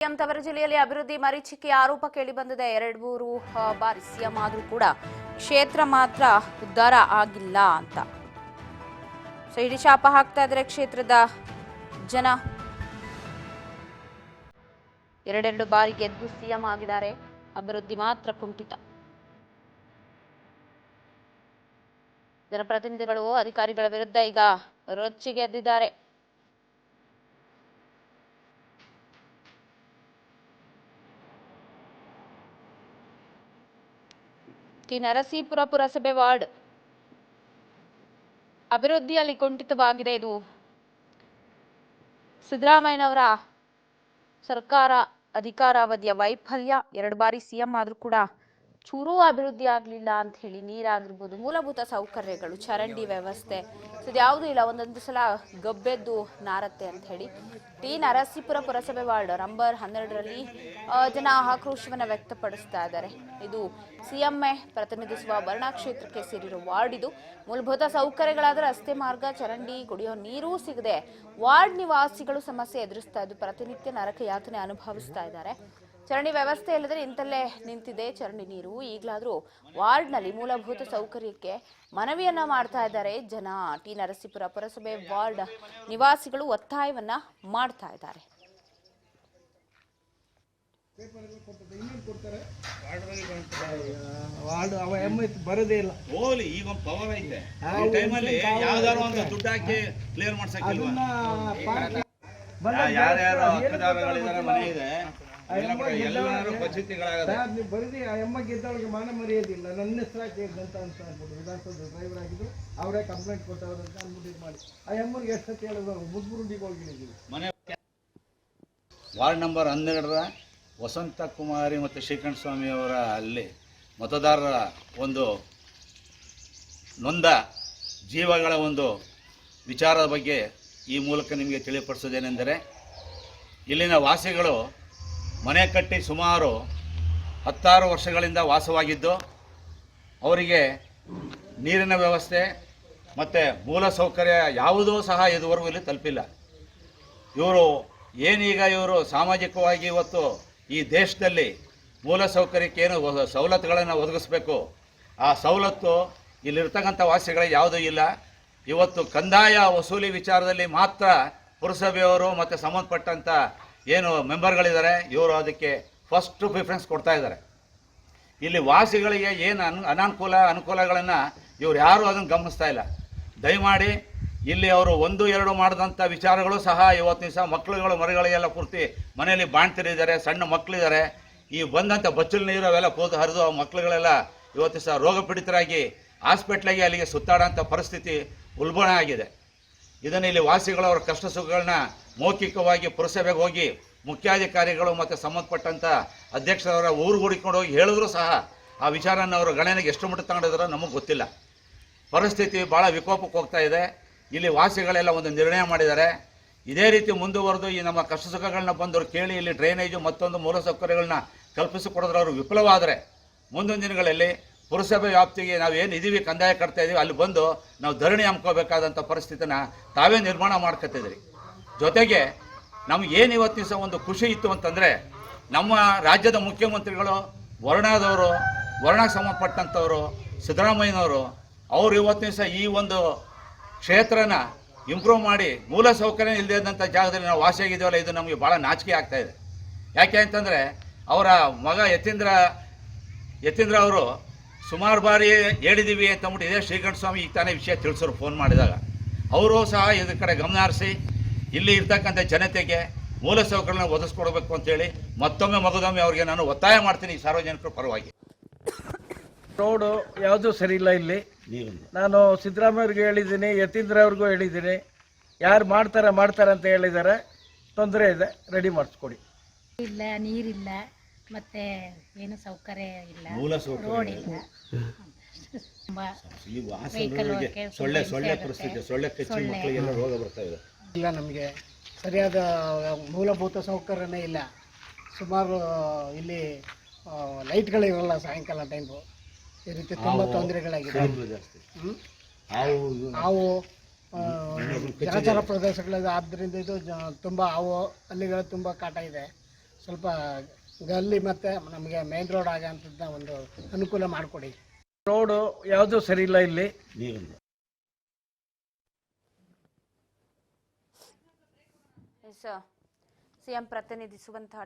ತವರು ಜಿಲ್ಲೆಯಲ್ಲಿ ಅಭಿವೃದ್ಧಿ ಮರೀಚಿಕೆ ಆರೋಪ ಕೇಳಿಬಂದಿದೆ. 2-3 ಬಾರಿ ಸಿಎಂ ಆದರೂ ಕೂಡ ಕ್ಷೇತ್ರ ಮಾತ್ರ ಉದ್ಧಾರ ಆಗಿಲ್ಲ ಅಂತ ಹಿಡಿ ಶಾಪ ಹಾಕ್ತಾ ಇದ್ದಾರೆ ಕ್ಷೇತ್ರದ ಜನ. 2 ಬಾರಿ ಗೆದ್ದು ಸಿಎಂ ಆಗಿದ್ದಾರೆ, ಅಭಿವೃದ್ಧಿ ಮಾತ್ರ ಕುಂಠಿತ. ಜನಪ್ರತಿನಿಧಿಗಳು ಅಧಿಕಾರಿಗಳ ವಿರುದ್ಧ ಈಗ ರೊಚ್ಚಿಗೆ ಎದ್ದಿದ್ದಾರೆ. ನರಸೀಪುರ ಪುರಸಭೆ ವಾರ್ಡ್ ಅಭಿವೃದ್ಧಿಯಲ್ಲಿ ಕುಂಠಿತವಾಗಿದೆ. ಇದು ಸಿದ್ದರಾಮಯ್ಯನವರ ಸರ್ಕಾರ ಅಧಿಕಾರಾವಧಿಯ ವೈಫಲ್ಯ. 2 ಬಾರಿ ಸಿಎಂ ಆದ್ರೂ ಕೂಡ ಚೂರೂ ಅಭಿವೃದ್ಧಿ ಆಗ್ಲಿಲ್ಲ ಅಂತ ಹೇಳಿ. ನೀರಾಗಿರ್ಬೋದು, ಮೂಲಭೂತ ಸೌಕರ್ಯಗಳು, ಚರಂಡಿ ವ್ಯವಸ್ಥೆ ಯಾವುದೂ ಇಲ್ಲ. ಒಂದೊಂದು ಸಲ ಗಬ್ಬೆದ್ದು ನಾರತ್ತೆ ಅಂತ ಹೇಳಿ ನರಸೀಪುರ ಪುರಸಭೆ ವಾರ್ಡ್ ನಂಬರ್ 12ರಲ್ಲಿ ಜನ ಆಕ್ರೋಶವನ್ನು ವ್ಯಕ್ತಪಡಿಸ್ತಾ ಇದ್ದಾರೆ. ಇದು ಸಿಎಂಎ ಪ್ರತಿನಿಧಿಸುವ ವರ್ಣಾ ಕ್ಷೇತ್ರಕ್ಕೆ ಸೇರಿರುವ ವಾರ್ಡ್. ಇದು ಮೂಲಭೂತ ಸೌಕರ್ಯಗಳಾದ ರಸ್ತೆ ಮಾರ್ಗ, ಚರಂಡಿ, ಕುಡಿಯೋ ನೀರೂ ಸಿಗದೆ ವಾರ್ಡ್ ನಿವಾಸಿಗಳು ಸಮಸ್ಯೆ ಎದುರಿಸ್ತಾ ಇದ್ದು ಪ್ರತಿನಿತ್ಯ ನರಕ ಯಾತನೆ ಅನುಭವಿಸ್ತಾ ಇದ್ದಾರೆ. ಚರಂಡಿ ವ್ಯವಸ್ಥೆ ಇಲ್ಲದೆ ನಿಂತಲ್ಲೇ ನಿಂತಿದೆ ಚರಂಡಿ ನೀರು. ಈಗಲಾದರೂ ವಾರ್ಡ್ನಲ್ಲಿ ಮೂಲಭೂತ ಸೌಕರ್ಯಕ್ಕೆ ಮನವಿಯನ್ನ ಮಾಡ್ತಾ ಇದ್ದಾರೆ ಜನ. ನರಸೀಪುರ ಪುರಸಭೆ ವಾರ್ಡ್ ನಿವಾಸಿಗಳು ಒತ್ತಾಯವನ್ನ ಮಾಡ್ತಾ ಇದ್ದಾರೆ. ಬರೋದೇ ಇಲ್ಲ. ಹೋಗ್ಲಿ, ಈಗ ಒಂದು ಪವರ್ ಐತೆ. ಈ ಟೈಮಲ್ಲಿ ಯಾವ್ದಾರು ಒಂದು ದುಡ್ಡು ಹಾಕಿ ಕ್ಲಿಯರ್ ಮಾಡ್ಸಕ್ಕಿಲ್ವಾ? ಯಾರ್ಯಾರು ಹಕ್ಕುದಾರಗಳಿದ್ದಾರೆ, ಮನೆ ಇದೆ, ಎಲ್ಲರೂ ಪರಿಸ್ಥಿತಿಗಳಾಗದೆ. ನೀವು ಬರೀ ಆ ಎಮ್ಮ ಗೆದ್ದವಳಿಗೆ ಮಾನ ಮರ್ಯಾದಿಲ್ಲ, ನನ್ನ ಹೆಸರು ಹಾಕಿದಂತ ಅಂತ ಅಂದ್ಬಿಟ್ಟು ವಿಧಾನಸೌಧ ಡ್ರೈವರ್ ಆಗಿದ್ದು ಅವರೇ ಕಂಪ್ಲೇಂಟ್ ಕೊಟ್ಟವ್ರು ಅಂತ ಅಂದ್ಬಿಟ್ಟು ಮಾಡಿ ಆ ಎಮ್ಮನಿಗೆ ಎಷ್ಟು ಸತಿ ಹೇಳಿದ್ರು. ಮುದ್ಗುರುಡಿಗೆ ಹೋಗಿದ್ದೀವಿ. ಮನೆ ವಾರ್ಡ್ ನಂಬರ್ 12ರ ವಸಂತ ಕುಮಾರಿ ಮತ್ತು ಶ್ರೀಕಂಠ ಸ್ವಾಮಿಯವರ ಅಲ್ಲಿ ಮತದಾರರ ಒಂದು ನೊಂದ ಜೀವಗಳ ಒಂದು ವಿಚಾರದ ಬಗ್ಗೆ ಈ ಮೂಲಕ ನಿಮಗೆ ತಿಳಿಪಡಿಸೋದೇನೆಂದರೆ, ಇಲ್ಲಿನ ವಾಸಿಗಳು ಮನೆ ಕಟ್ಟಿ ಸುಮಾರು 16 ವರ್ಷಗಳಿಂದ ವಾಸವಾಗಿದ್ದು ಅವರಿಗೆ ನೀರಿನ ವ್ಯವಸ್ಥೆ ಮತ್ತು ಮೂಲ ಸೌಕರ್ಯ ಯಾವುದೂ ಸಹ ಇದುವರೆಗೂ ಇಲ್ಲಿ ತಲುಪಿಲ್ಲ. ಇವರು ಸಾಮಾಜಿಕವಾಗಿ ಇವತ್ತು ಈ ದೇಶದಲ್ಲಿ ಮೂಲ ಸೌಕರ್ಯಕ್ಕೆ ಏನು ಸವಲತ್ತುಗಳನ್ನು ಒದಗಿಸ್ಬೇಕು, ಆ ಸವಲತ್ತು ಇಲ್ಲಿರ್ತಕ್ಕಂಥ ವಾಸಿಗಳಿಗೆ ಯಾವುದೂ ಇಲ್ಲ. ಇವತ್ತು ಕಂದಾಯ ವಸೂಲಿ ವಿಚಾರದಲ್ಲಿ ಮಾತ್ರ ಪುರಸಭೆಯವರು ಮತ್ತು ಸಂಬಂಧಪಟ್ಟಂಥ ಏನು ಮೆಂಬರ್ಗಳಿದ್ದಾರೆ ಇವರು ಅದಕ್ಕೆ ಫಸ್ಟ್ ಪ್ರಿಫರೆನ್ಸ್ ಕೊಡ್ತಾ ಇದ್ದಾರೆ. ಇಲ್ಲಿ ವಾಸಿಗಳಿಗೆ ಏನು ಅನುಕೂಲಗಳನ್ನು ಇವರು ಯಾರೂ ಅದನ್ನು ಗಮನಿಸ್ತಾ ಇಲ್ಲ. ದಯಮಾಡಿ ಇಲ್ಲಿ ಅವರು 1-2 ಮಾಡಿದಂಥ ವಿಚಾರಗಳು ಸಹ ಇವತ್ತಿನ ಸಹ ಮಕ್ಕಳುಗಳು ಮರಿಗಳಿಗೆಲ್ಲ ಪೂರ್ತಿ ಮನೆಯಲ್ಲಿ ಬಾಣ್ತಿರಿದ್ದಾರೆ, ಸಣ್ಣ ಮಕ್ಕಳಿದ್ದಾರೆ. ಈ ಬಂದಂಥ ಬಚ್ಚಲು ನೀರು ಅವೆಲ್ಲ ಕೂದು ಹರಿದು ಆ ಮಕ್ಕಳುಗಳೆಲ್ಲ ಇವತ್ತು ಸಹ ರೋಗ ಪೀಡಿತರಾಗಿ ಹಾಸ್ಪಿಟ್ಲಿಗೆ ಅಲ್ಲಿಗೆ ಸುತ್ತಾಡೋಂಥ ಪರಿಸ್ಥಿತಿ ಉಲ್ಬಣ ಆಗಿದೆ. ಇದನ್ನು ಇಲ್ಲಿ ವಾಸಿಗಳು ಅವರ ಕಷ್ಟ ಸುಖಗಳನ್ನ ಮೌಖಿಕವಾಗಿ ಪುರಸಭೆಗೆ ಹೋಗಿ ಮುಖ್ಯಾಧಿಕಾರಿಗಳು ಮತ್ತು ಸಂಬಂಧಪಟ್ಟಂಥ ಅಧ್ಯಕ್ಷರವರ ಊರುಗೂಡಿಕೊಂಡು ಹೋಗಿ ಹೇಳಿದ್ರು ಸಹ ಆ ವಿಚಾರನ ಅವರು ಗಣನೆಗೆ ಎಷ್ಟು ಮಟ್ಟ ತಗೊಂಡಿದ್ದಾರೋ ನಮಗೆ ಗೊತ್ತಿಲ್ಲ. ಪರಿಸ್ಥಿತಿ ಭಾಳ ವಿಕೋಪಕ್ಕೆ ಹೋಗ್ತಾ ಇದೆ. ಇಲ್ಲಿ ವಾಸಿಗಳೆಲ್ಲ ಒಂದು ನಿರ್ಣಯ ಮಾಡಿದ್ದಾರೆ, ಇದೇ ರೀತಿ ಮುಂದುವರೆದು ಈ ನಮ್ಮ ಕಷ್ಟ ಸುಖಗಳನ್ನ ಬಂದವರು ಕೇಳಿ ಇಲ್ಲಿ ಡ್ರೈನೇಜು ಮತ್ತೊಂದು ಮೂಲಸೌಕರ್ಯಗಳನ್ನ ಕಲ್ಪಿಸಿಕೊಡೋದ್ರೆ ಅವರು ವಿಫಲವಾದರೆ ಮುಂದಿನ ದಿನಗಳಲ್ಲಿ ಪುರಸಭೆ ವ್ಯಾಪ್ತಿಗೆ ನಾವೇನು ಇದೀವಿ ಕಂದಾಯ ಕಟ್ತಾ ಇದ್ದೀವಿ ಅಲ್ಲಿ ಬಂದು ನಾವು ಧರಣಿ ಹಮ್ಮಿಕೋಬೇಕಾದಂಥ ಪರಿಸ್ಥಿತಿನ ತಾವೇ ನಿರ್ಮಾಣ ಮಾಡ್ಕೊತಿದ್ರಿ. ಜೊತೆಗೆ ನಮಗೇನು ಇವತ್ತಿನ ಸಹ ಒಂದು ಖುಷಿ ಇತ್ತು ಅಂತಂದರೆ, ನಮ್ಮ ರಾಜ್ಯದ ಮುಖ್ಯಮಂತ್ರಿಗಳು ವರ್ಣಕ್ಕೆ ಸಂಬಂಧಪಟ್ಟಂಥವರು ಸಿದ್ದರಾಮಯ್ಯನವರು ಅವರು ಇವತ್ತಿನ ಸಹ ಈ ಒಂದು ಕ್ಷೇತ್ರನ ಇಂಪ್ರೂವ್ ಮಾಡಿ ಮೂಲ ಸೌಕರ್ಯ ಇಲ್ಲದೇ ಇದ್ದಂಥ ಜಾಗದಲ್ಲಿ ನಾವು ವಾಸಿಯಾಗಿದ್ದೀವಲ್ಲ, ಇದು ನಮಗೆ ಭಾಳ ನಾಚಿಕೆ ಆಗ್ತಾಯಿದೆ. ಯಾಕೆ ಅಂತಂದರೆ ಅವರ ಮಗ ಯತೀಂದ್ರ ಅವರು ಸುಮಾರು ಬಾರಿ ಹೇಳಿದ್ದೀವಿ ಅಂತಂದ್ಬಿಟ್ಟು ಇದೇ ಶ್ರೀಕಂಠ ಸ್ವಾಮಿ ಈಗ ತಾನೇ ವಿಷಯ ತಿಳಿಸೋರು ಫೋನ್ ಮಾಡಿದಾಗ ಅವರು ಸಹ ಇದ್ರ ಕಡೆ ಗಮನ ಹರಿಸಿ ಇಲ್ಲಿ ಇರ್ತಕ್ಕಂಥ ಜನತೆಗೆ ಮೂಲ ಸೌಕರ್ಯನ ಒದಗಿಸ್ಕೊಡ್ಬೇಕು ಅಂತೇಳಿ ಮಗದೊಮ್ಮೆ ಅವ್ರಿಗೆ ನಾನು ಒತ್ತಾಯ ಮಾಡ್ತೀನಿ ಈ ಸಾರ್ವಜನಿಕರ ಪರವಾಗಿ. ರೋಡು ಯಾವುದೂ ಸರಿ ಇಲ್ಲ ಇಲ್ಲಿ. ನಾನು ಸಿದ್ದರಾಮಯ್ಯವ್ರಿಗೆ ಹೇಳಿದ್ದೀನಿ, ಯತೀಂದ್ರ ಅವ್ರಿಗೂ ಹೇಳಿದ್ದೀನಿ. ಯಾರು ಮಾಡ್ತಾರೆ ಅಂತ ಹೇಳಿದ್ದಾರೆ. ತೊಂದರೆ ಇದೆ, ರೆಡಿ ಮಾಡಿಸ್ಕೊಡಿ. ಇಲ್ಲ, ನೀರಿಲ್ಲ, ಮತ್ತೆ ಏನು ಸೌಕರ್ಯ ಇಲ್ಲ, ರೋಡ್ ಇಲ್ಲ, ಸೊಳ್ಳೆ ಪರಿಸ್ಥಿತಿ, ಸೊಳ್ಳೆ ಕಚ್ಚಿ ಮಕ್ಕಳಿಗೆಲ್ಲ ರೋಗ ಬರ್ತಾ ಇದೆ. ಇಲ್ಲ, ನಮಗೆ ಸರಿಯಾದ ಮೂಲಭೂತ ಸೌಕರ್ಯನೇ ಇಲ್ಲ. ಸುಮಾರು ಇಲ್ಲಿ ಲೈಟ್ಗಳಿರಲ್ಲ ಸಾಯಂಕಾಲ ಟೈಮು. ಈ ರೀತಿ ತುಂಬ ತೊಂದರೆಗಳಾಗಿದೆ. ಹಾವು ಜಲಚರ ಪ್ರದೇಶಗಳಿದೆ, ಆದ್ದರಿಂದ ಇದು ತುಂಬ ಹಾವು ಹಲ್ಲಿಗಳ ತುಂಬ ಕಾಟ ಇದೆ. ಸ್ವಲ್ಪ ಗಲ್ಲಿ ಮತ್ತು ನಮಗೆ ಮೇನ್ ರೋಡ್ ಆಗೋಂಥದ್ದನ್ನ ಒಂದು ಅನುಕೂಲ ಮಾಡಿಕೊಡಿ. ರೋಡು ಯಾವುದೂ ಸರಿ ಇಲ್ಲ ಇಲ್ಲಿ. ಸಿಎಂ ಪ್ರತಿನಿಧಿಸುವಂತಹ